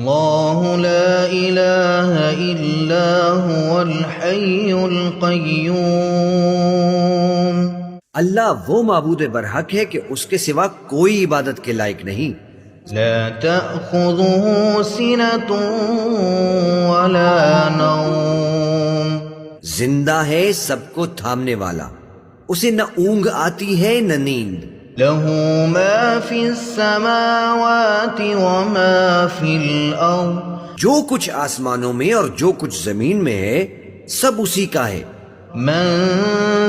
اللہ لا الہ الا هو الحی القیوم، اللہ وہ معبود برحق ہے کہ اس کے سوا کوئی عبادت کے لائق نہیں، لا تأخذه سنة ولا نوم، زندہ ہے سب کو تھامنے والا، اسے نہ اونگ آتی ہے نہ نیند، له ما في السماوات وما في الأرض، جو کچھ آسمانوں میں اور جو کچھ زمین میں ہے سب اسی کا ہے، من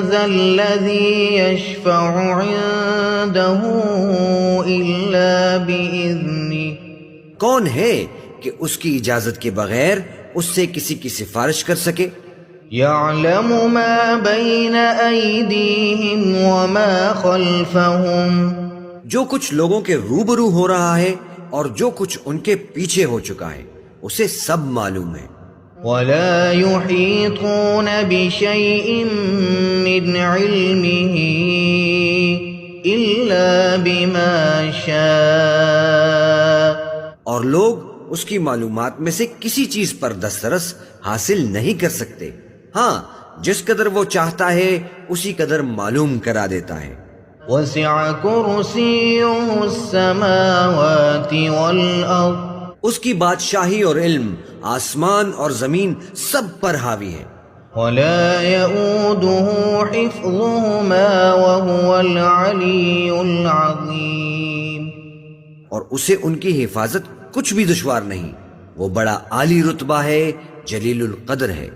ذا الذي يشفع عنده إلا بإذنه، کون ہے کہ اس کی اجازت کے بغیر اس سے کسی کی سفارش کر سکے، يعلم ما بين أيديهم وما خلفهم، جو کچھ لوگوں کے روبرو ہو رہا ہے اور جو کچھ ان کے پیچھے ہو چکا ہے اسے سب معلوم ہے، ولا يحيطون بشيء من علمه إلا بما شاء، اور لوگ اس کی معلومات میں سے کسی چیز پر دسترس حاصل نہیں کر سکتے، ہاں جس قدر وہ چاہتا ہے اسی قدر معلوم کرا دیتا ہے، وسع كرسيه السماوات والأرض، اس کی بادشاہی اور علم آسمان اور زمین سب پر حاوی ہے، ولا يؤوده حفظهما وهو العلي العظيم، اور اسے ان کی حفاظت کچھ بھی دشوار نہیں، وہ بڑا عالی رتبہ ہے، جلیل القدر ہے۔